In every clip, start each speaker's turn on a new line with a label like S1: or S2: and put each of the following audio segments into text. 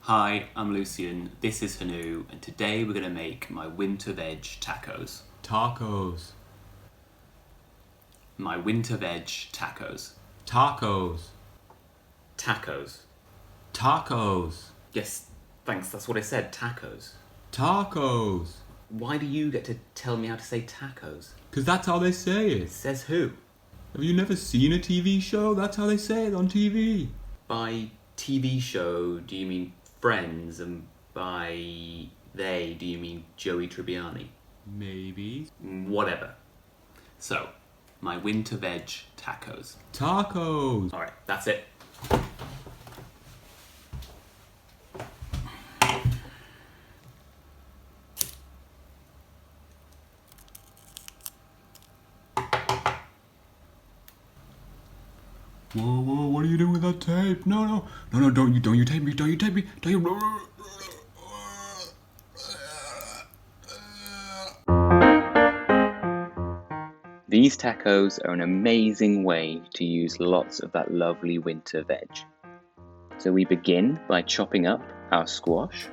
S1: Hi, I'm Lucian, this is Fennel, and today we're going to make my winter veg tacos.
S2: Tacos.
S1: My winter veg tacos.
S2: Tacos.
S1: Tacos.
S2: Tacos.
S1: Yes, thanks, that's what I said, tacos.
S2: Tacos.
S1: Why do you get to tell me how to say tacos?
S2: Because that's how they say it.
S1: Says who?
S2: Have you never seen a TV show? That's how they say it on TV.
S1: By TV show, do you mean Friends, and by they, do you mean Joey Tribbiani?
S2: Maybe.
S1: Whatever. So, my winter veg tacos.
S2: Tacos.
S1: Alright, that's it.
S2: Whoa, what are you doing with that tape? No, don't you tape me, don't you tape me, don't you...
S1: These tacos are an amazing way to use lots of that lovely winter veg. So we begin by chopping up our squash.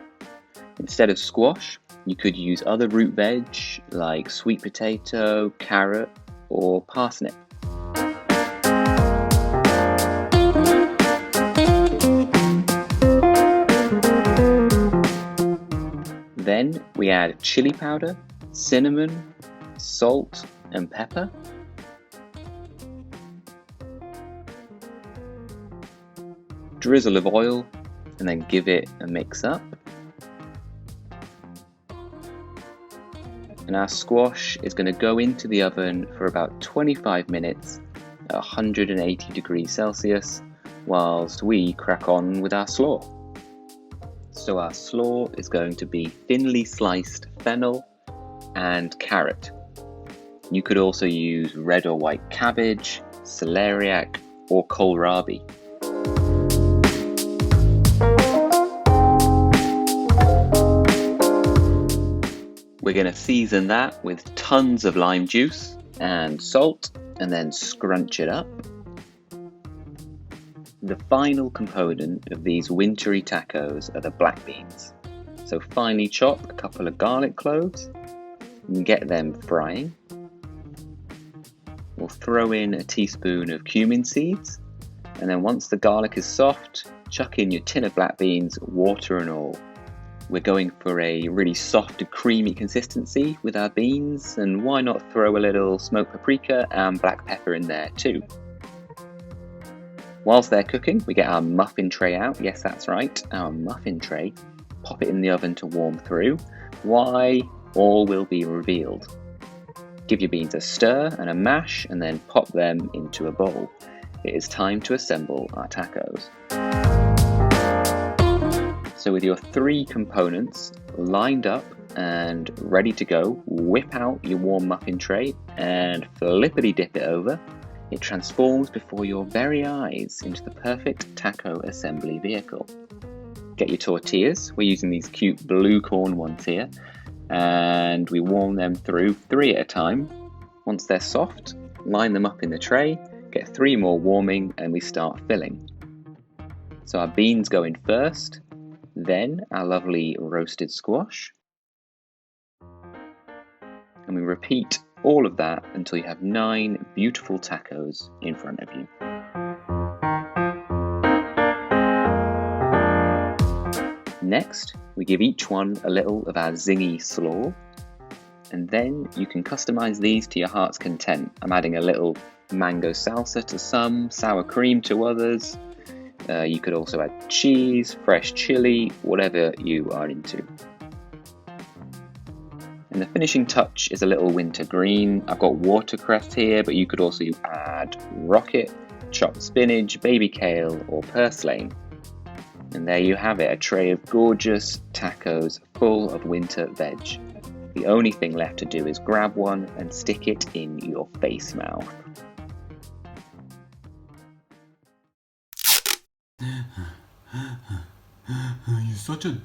S1: Instead of squash, you could use other root veg like sweet potato, carrot, or parsnip. Then we add chili powder, cinnamon, salt, and pepper. Drizzle of oil, and then give it a mix up. And our squash is going to go into the oven for about 25 minutes at 180 degrees Celsius, whilst we crack on with our slaw. So our slaw is going to be thinly sliced fennel and carrot. You could also use red or white cabbage, celeriac, or kohlrabi. We're going to season that with tons of lime juice and salt, and then scrunch it up. The final component of these wintry tacos are the black beans. So finely chop a couple of garlic cloves and get them frying. We'll throw in a teaspoon of cumin seeds, and then once the garlic is soft, chuck in your tin of black beans, water and all. We're going for a really soft and creamy consistency with our beans, and why not throw a little smoked paprika and black pepper in there too. Whilst they're cooking, we get our muffin tray out. Yes, that's right, our muffin tray. Pop it in the oven to warm through. Why? All will be revealed. Give your beans a stir and a mash, and then pop them into a bowl. It is time to assemble our tacos. So with your three components lined up and ready to go, whip out your warm muffin tray and flippity dip it over. It transforms before your very eyes into the perfect taco assembly vehicle. Get your tortillas. We're using these cute blue corn ones here, and we warm them through 3 at a time. Once they're soft, line them up in the tray, get 3 more warming, and we start filling. So our beans go in first, then our lovely roasted squash, and we repeat all of that until you have 9 beautiful tacos in front of you. Next, we give each one a little of our zingy slaw, and then you can customize these to your heart's content. I'm adding a little mango salsa to some, sour cream to others. You could also add cheese, fresh chili, whatever you are into. And the finishing touch is a little winter green. I've got watercress here, but you could also add rocket, chopped spinach, baby kale, or purslane. And there you have it, a tray of gorgeous tacos full of winter veg. The only thing left to do is grab one and stick it in your face mouth.
S2: You're such a